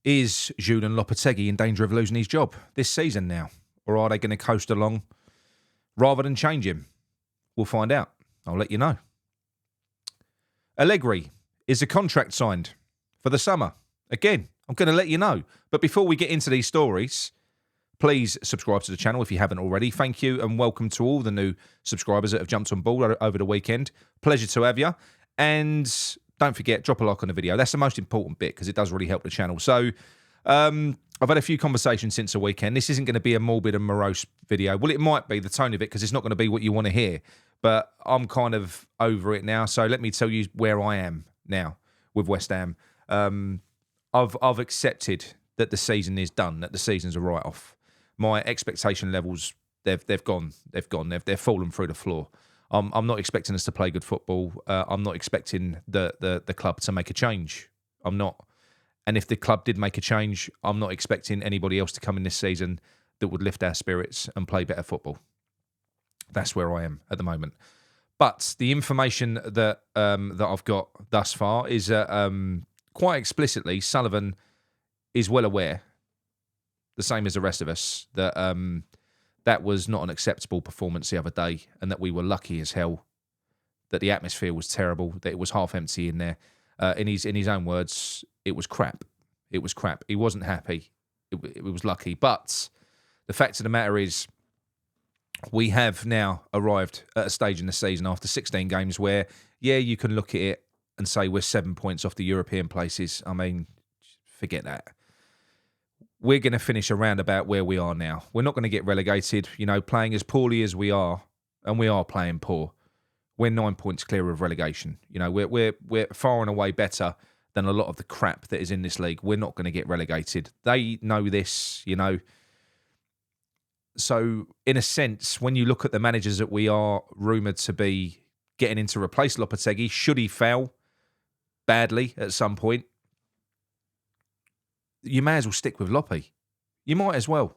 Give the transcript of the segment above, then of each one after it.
Is Julian Lopetegui in danger of losing his job this season now? Or are they going to coast along rather than change him? We'll find out. I'll let you know. Allegri, is the contract signed for the summer? Again, I'm going to let you know. But before we get into these stories, please subscribe to the channel if you haven't already. Thank you and welcome to all the new subscribers that have jumped on board over the weekend. Pleasure to have you. And don't forget, drop a like on the video. That's the most important bit because it does really help the channel. So I've had a few conversations since the weekend. This isn't going to be a morbid and morose video. Well, it might be, the tone of it, because it's not going to be what you want to hear. But I'm kind of over it now. So let me tell you where I am now with West Ham. I've accepted that the season is done, that the season's a write-off. My expectation levels, they've gone. They've fallen through the floor. I'm not expecting us to play good football. I'm not expecting the club to make a change. I'm not. And if the club did make a change, I'm not expecting anybody else to come in this season that would lift our spirits and play better football. That's where I am at the moment. But the information that I've got thus far is quite explicitly, Sullivan is well aware, the same as the rest of us, that that was not an acceptable performance the other day, and that we were lucky as hell, that the atmosphere was terrible, that it was half empty in there. In his own words, it was crap. It was crap. He wasn't happy. It was lucky. But the fact of the matter is, we have now arrived at a stage in the season after 16 games where, yeah, you can look at it and say we're 7 points off the European places. I mean, forget that. We're going to finish around about where we are now. We're not going to get relegated. You know, playing as poorly as we are, and we are playing poor, we're 9 points clear of relegation. You know, we're far and away better than a lot of the crap that is in this league. We're not going to get relegated. They know this, you know. So, in a sense, when you look at the managers that we are rumoured to be getting in to replace Lopetegui, should he fail badly at some point, you may as well stick with Loppe. You might as well.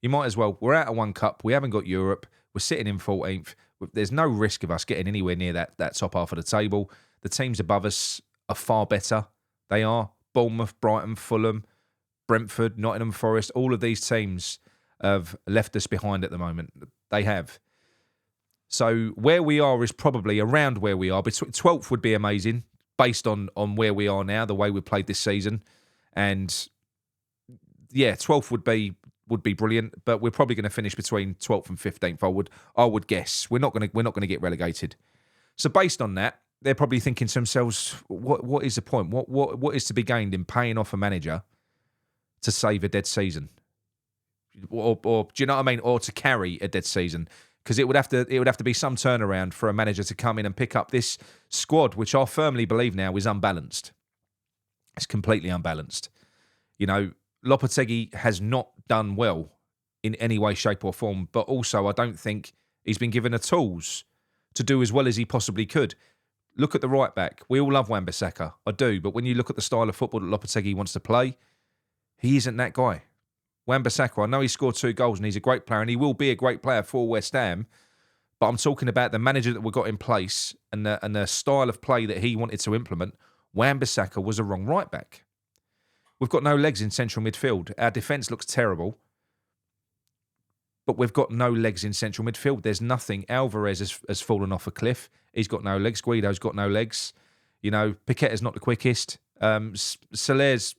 You might as well. We're out of one cup. We haven't got Europe. We're sitting in 14th. There's no risk of us getting anywhere near that top half of the table. The teams above us are far better. They are. Bournemouth, Brighton, Fulham, Brentford, Nottingham Forest. All of these teams have left us behind at the moment. They have. So where we are is probably around where we are. 12th would be amazing based on where we are now, the way we played this season. And yeah, 12th would be brilliant, but we're probably going to finish between 12th and 15th. I would guess we're not going to get relegated. So based on that, they're probably thinking to themselves, what is the point? What is to be gained in paying off a manager to save a dead season, or do you know what I mean, or to carry a dead season? Because it would have to be some turnaround for a manager to come in and pick up this squad, which I firmly believe now is unbalanced. It's completely unbalanced. You know, Lopetegui has not done well in any way, shape or form, but also I don't think he's been given the tools to do as well as he possibly could. Look at the right back. We all love Wan-Bissaka. I do, but when you look at the style of football that Lopetegui wants to play, he isn't that guy. Wan-Bissaka, I know he scored 2 goals and he's a great player and he will be a great player for West Ham, but I'm talking about the manager that we've got in place and the style of play that he wanted to implement. Wan-Bissaka was a wrong right back. We've got no legs in central midfield. Our defence looks terrible, but we've got no legs in central midfield. There's nothing. Alvarez has fallen off a cliff. He's got no legs. Guido's got no legs. You know, Paqueta's not the quickest. Soler's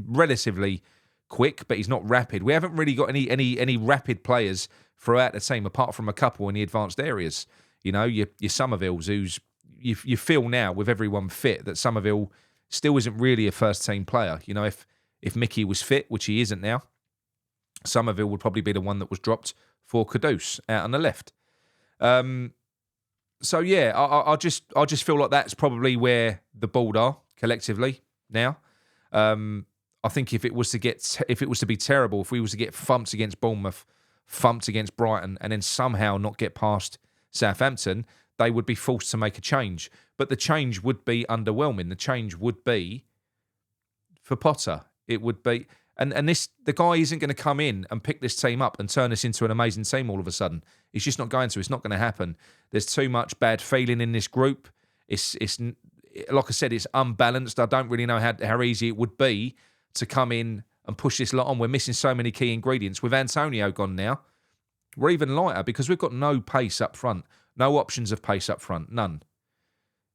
relatively quick, but he's not rapid. We haven't really got any rapid players throughout the team, apart from a couple in the advanced areas. You know, your Somerville's, who's you feel now with everyone fit that Somerville still isn't really a first team player. You know, if Mickey was fit, which he isn't now, Somerville would probably be the one that was dropped for Kudus out on the left. So yeah, I just feel like that's probably where the board are collectively now. I think if it was to be terrible, if we was to get thumped against Bournemouth, thumped against Brighton, and then somehow not get past Southampton, they would be forced to make a change. But the change would be underwhelming. The change would be for Potter. It would be, and the guy isn't going to come in and pick this team up and turn us into an amazing team all of a sudden. He's just not going to. It's not going to happen. There's too much bad feeling in this group. It's like I said, it's unbalanced. I don't really know how easy it would be to come in and push this lot on. We're missing so many key ingredients. With Antonio gone now, we're even lighter because we've got no pace up front, no options of pace up front, none.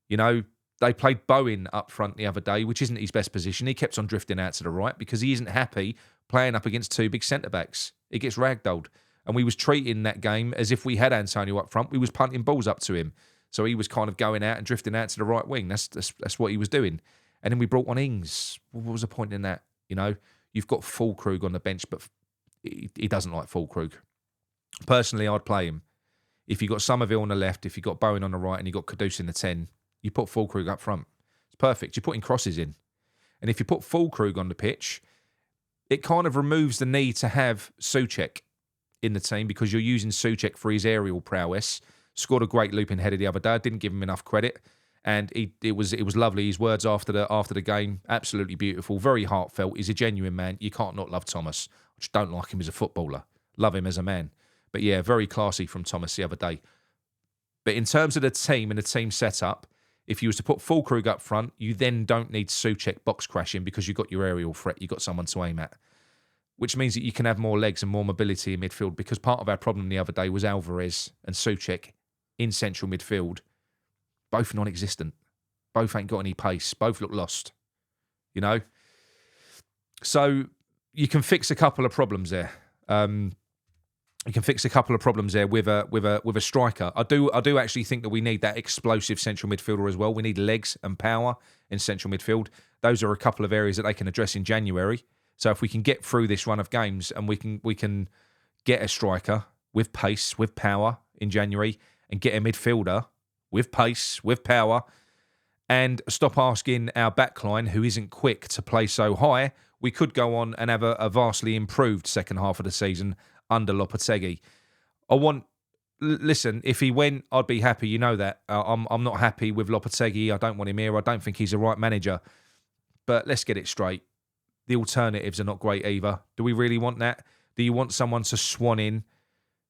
You know, they played Bowen up front the other day, which isn't his best position. He kept on drifting out to the right because he isn't happy playing up against two big centre-backs. He gets ragdolled. And we was treating that game as if we had Antonio up front. We was punting balls up to him. So he was kind of going out and drifting out to the right wing. That's what he was doing. And then we brought on Ings. What was the point in that? You know, you've got Fulkrug on the bench, but he doesn't like Fulkrug. Personally, I'd play him. If you got Somerville on the left, if you got Bowen on the right, and you got Kudus in the 10, you put Fulkrug up front. It's perfect. You're putting crosses in. And if you put Fulkrug on the pitch, it kind of removes the need to have Souček in the team because you're using Souček for his aerial prowess. Scored a great looping header the other day. I didn't give him enough credit. And it was lovely. His words after the game, absolutely beautiful, very heartfelt. He's a genuine man. You can't not love Thomas. I just don't like him as a footballer. Love him as a man. But yeah, very classy from Thomas the other day. But in terms of the team and the team setup, if you was to put Fulkrug up front, you then don't need Souček box crashing because you've got your aerial threat. You've got someone to aim at. Which means that you can have more legs and more mobility in midfield because part of our problem the other day was Alvarez and Souček in central midfield. Both non-existent. Both ain't got any pace. Both look lost. You know? So you can fix a couple of problems there. You can fix a couple of problems there with a striker. I do actually think that we need that explosive central midfielder as well. We need legs and power in central midfield. Those are a couple of areas that they can address in January. So if we can get through this run of games and we can get a striker with pace, with power in January, and get a midfielder with pace, with power, and stop asking our backline, who isn't quick, to play so high, we could go on and have a vastly improved second half of the season under Lopetegui. Listen, if he went, I'd be happy. You know that. I'm not happy with Lopetegui. I don't want him here. I don't think he's the right manager. But let's get it straight. The alternatives are not great either. Do we really want that? Do you want someone to swan in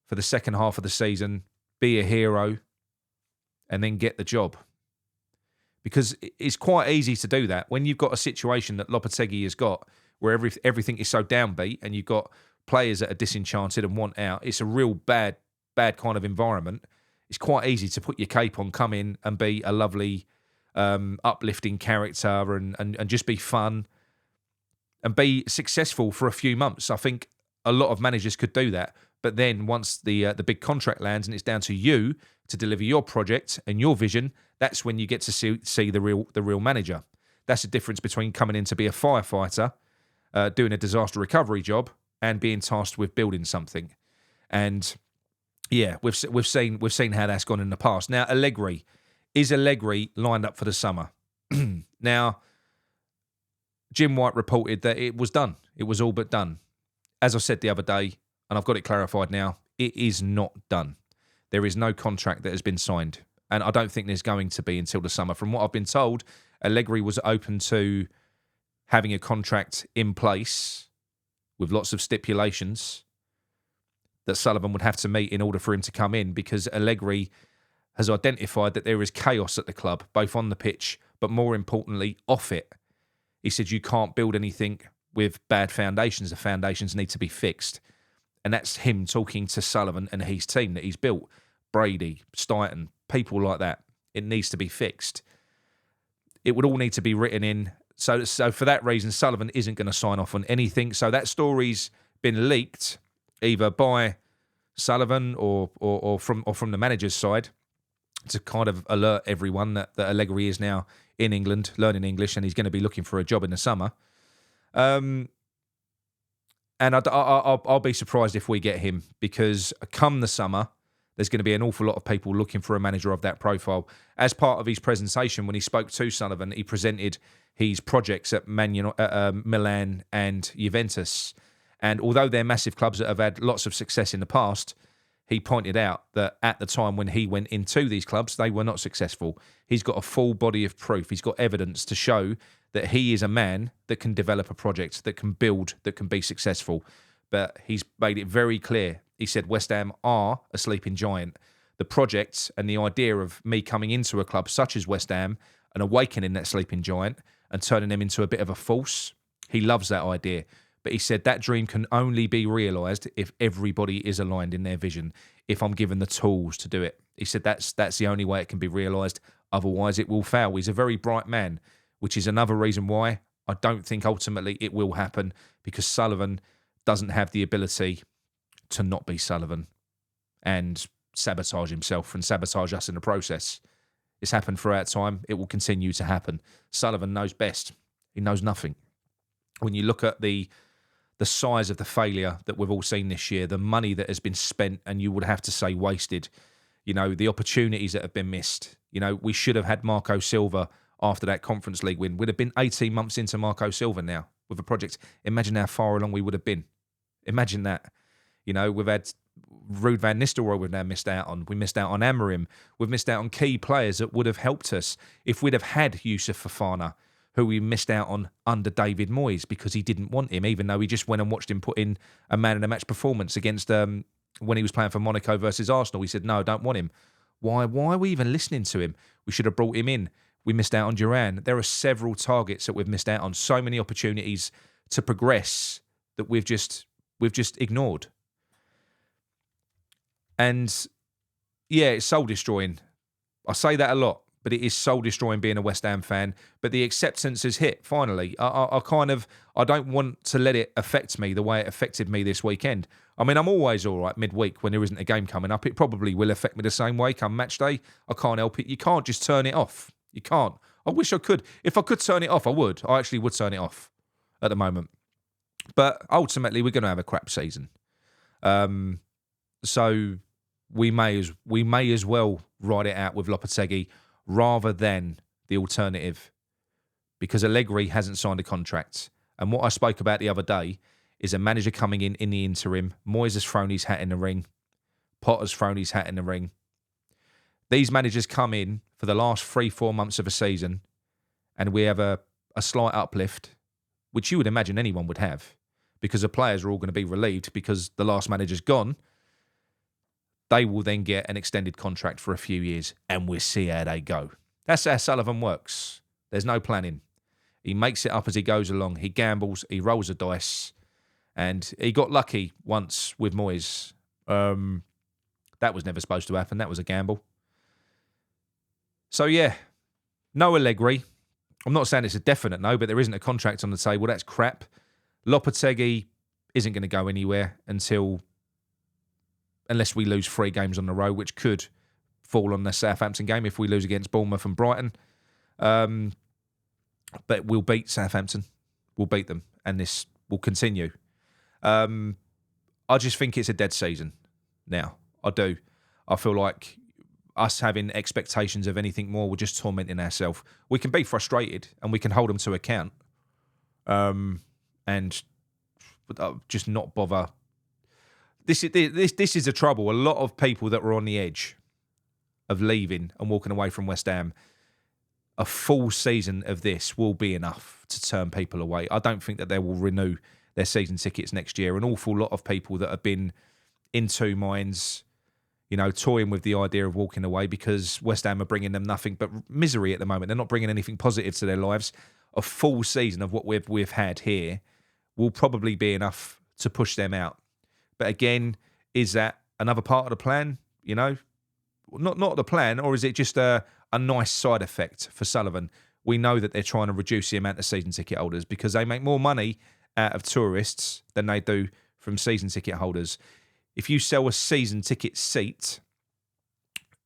for the second half of the season, be a hero, and then get the job? Because it's quite easy to do that. When you've got a situation that Lopetegui has got, where everything is so downbeat, and you've got players that are disenchanted and want out, it's a real bad kind of environment. It's quite easy to put your cape on, come in and be a lovely, uplifting character and just be fun and be successful for a few months. I think a lot of managers could do that. But then once the big contract lands and it's down to you to deliver your project and your vision, that's when you get to see the real manager. That's the difference between coming in to be a firefighter, doing a disaster recovery job, and being tasked with building something. And yeah, we've seen how that's gone in the past. Now, is Allegri lined up for the summer? Now, Jim White reported that it was done. It was all but done. As I said the other day, and I've got it clarified now, it is not done. There is no contract that has been signed. And I don't think there's going to be until the summer. From what I've been told, Allegri was open to having a contract in place with lots of stipulations that Sullivan would have to meet in order for him to come in, because Allegri has identified that there is chaos at the club, both on the pitch, but more importantly, off it. He said you can't build anything with bad foundations. The foundations need to be fixed. And that's him talking to Sullivan and his team that he's built. Brady, Stuyton, people like that. It needs to be fixed. It would all need to be written in. So for that reason, Sullivan isn't going to sign off on anything. So that story's been leaked either by Sullivan or from the manager's side to kind of alert everyone that Allegri is now in England, learning English, and he's going to be looking for a job in the summer. And I'll be surprised if we get him, because come the summer, there's going to be an awful lot of people looking for a manager of that profile. As part of his presentation, when he spoke to Sullivan, he presented his projects at Milan and Juventus. And although they're massive clubs that have had lots of success in the past, he pointed out that at the time when he went into these clubs, they were not successful. He's got a full body of proof. He's got evidence to show that he is a man that can develop a project, that can build, that can be successful. But he's made it very clear. He said West Ham are a sleeping giant. The project and the idea of me coming into a club such as West Ham and awakening that sleeping giant and turning him into a bit of a force. He loves that idea. But he said that dream can only be realised if everybody is aligned in their vision, if I'm given the tools to do it. He said that's the only way it can be realised. Otherwise, it will fail. He's a very bright man, which is another reason why I don't think ultimately it will happen, because Sullivan doesn't have the ability to not be Sullivan and sabotage himself and sabotage us in the process. It's happened throughout time. It will continue to happen. Sullivan knows best. He knows nothing. When you look at the size of the failure that we've all seen this year, the money that has been spent, and you would have to say wasted, the opportunities that have been missed. We should have had Marco Silva after that Conference League win. We'd have been 18 months into Marco Silva now with a project. Imagine how far along we would have been. Imagine that. We've had Ruud van Nistelrooy we've now missed out on. We missed out on Amorim. We've missed out on key players that would have helped us if we'd have had Yusuf Fofana, who we missed out on under David Moyes because he didn't want him, even though he just went and watched him put in a man-of-the-match performance against when he was playing for Monaco versus Arsenal. He said, no, I don't want him. Why are we even listening to him? We should have brought him in. We missed out on Duran. There are several targets that we've missed out on, so many opportunities to progress that we've just ignored. And yeah, it's soul-destroying. I say that a lot, but it is soul-destroying being a West Ham fan. But the acceptance has hit, finally. I don't want to let it affect me the way it affected me this weekend. I mean, I'm always all right midweek when there isn't a game coming up. It probably will affect me the same way come match day. I can't help it. You can't just turn it off. You can't. I wish I could. If I could turn it off, I would. I actually would turn it off at the moment. But ultimately, we're going to have a crap season. So we may as well ride it out with Lopetegui rather than the alternative, because Allegri hasn't signed a contract. And what I spoke about the other day is a manager coming in the interim. Moyes has thrown his hat in the ring. Potter's thrown his hat in the ring. These managers come in for the last 3-4 months of a season and we have a slight uplift, which you would imagine anyone would have, because the players are all going to be relieved because the last manager's gone. They will then get an extended contract for a few years and we'll see how they go. That's how Sullivan works. There's no planning. He makes it up as he goes along. He gambles, he rolls the dice, and he got lucky once with Moyes. That was never supposed to happen. That was a gamble. So yeah, no Allegri. I'm not saying it's a definite no, but there isn't a contract on the table. That's crap. Lopetegui isn't going to go anywhere unless we lose 3 games on the row, which could fall on the Southampton game if we lose against Bournemouth and Brighton. But we'll beat Southampton. We'll beat them, and this will continue. I just think it's a dead season now. I do. I feel like us having expectations of anything more, we're just tormenting ourselves. We can be frustrated, and we can hold them to account, and just not bother. This is the trouble. A lot of people that were on the edge of leaving and walking away from West Ham, a full season of this will be enough to turn people away. I don't think that they will renew their season tickets next year. An awful lot of people that have been in two minds, toying with the idea of walking away because West Ham are bringing them nothing but misery at the moment. They're not bringing anything positive to their lives. A full season of what we've had here will probably be enough to push them out. But again, is that another part of the plan? Not the plan, or is it just a nice side effect for Sullivan? We know that they're trying to reduce the amount of season ticket holders because they make more money out of tourists than they do from season ticket holders. If you sell a season ticket seat,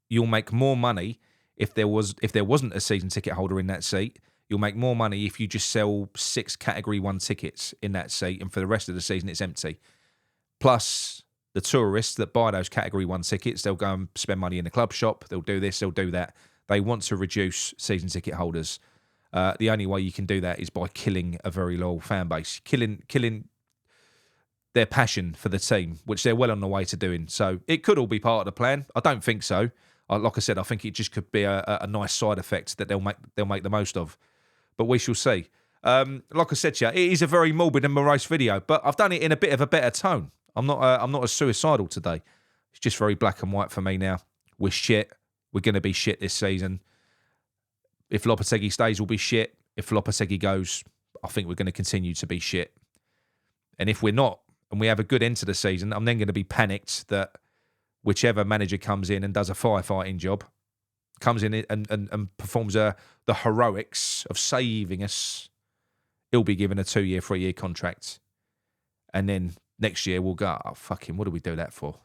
you'll make more money if there wasn't a season ticket holder in that seat. You'll make more money if you just sell 6 Category 1 tickets in that seat, and for the rest of the season it's empty. Plus, the tourists that buy those Category 1 tickets, they'll go and spend money in the club shop. They'll do this, they'll do that. They want to reduce season ticket holders. The only way you can do that is by killing a very loyal fan base, killing their passion for the team, which they're well on the way to doing. So it could all be part of the plan. I don't think so. Like I said, I think it just could be a nice side effect that they'll make the most of. But we shall see. Like I said to you, it is a very morbid and morose video, but I've done it in a bit of a better tone. I'm not as suicidal today. It's just very black and white for me now. We're shit. We're going to be shit this season. If Lopetegui stays, we'll be shit. If Lopetegui goes, I think we're going to continue to be shit. And if we're not, and we have a good end to the season, I'm then going to be panicked that whichever manager comes in and does a firefighting job, comes in and performs the heroics of saving us, he'll be given a 2-year, 3-year contract. And then next year we'll go, oh, fucking, what do we do that for?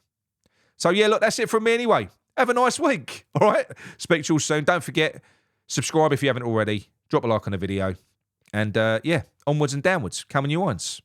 So, yeah, look, that's it from me anyway. Have a nice week, all right? Speak to you all soon. Don't forget, subscribe if you haven't already. Drop a like on the video. And, yeah, onwards and downwards. Come on, you irons.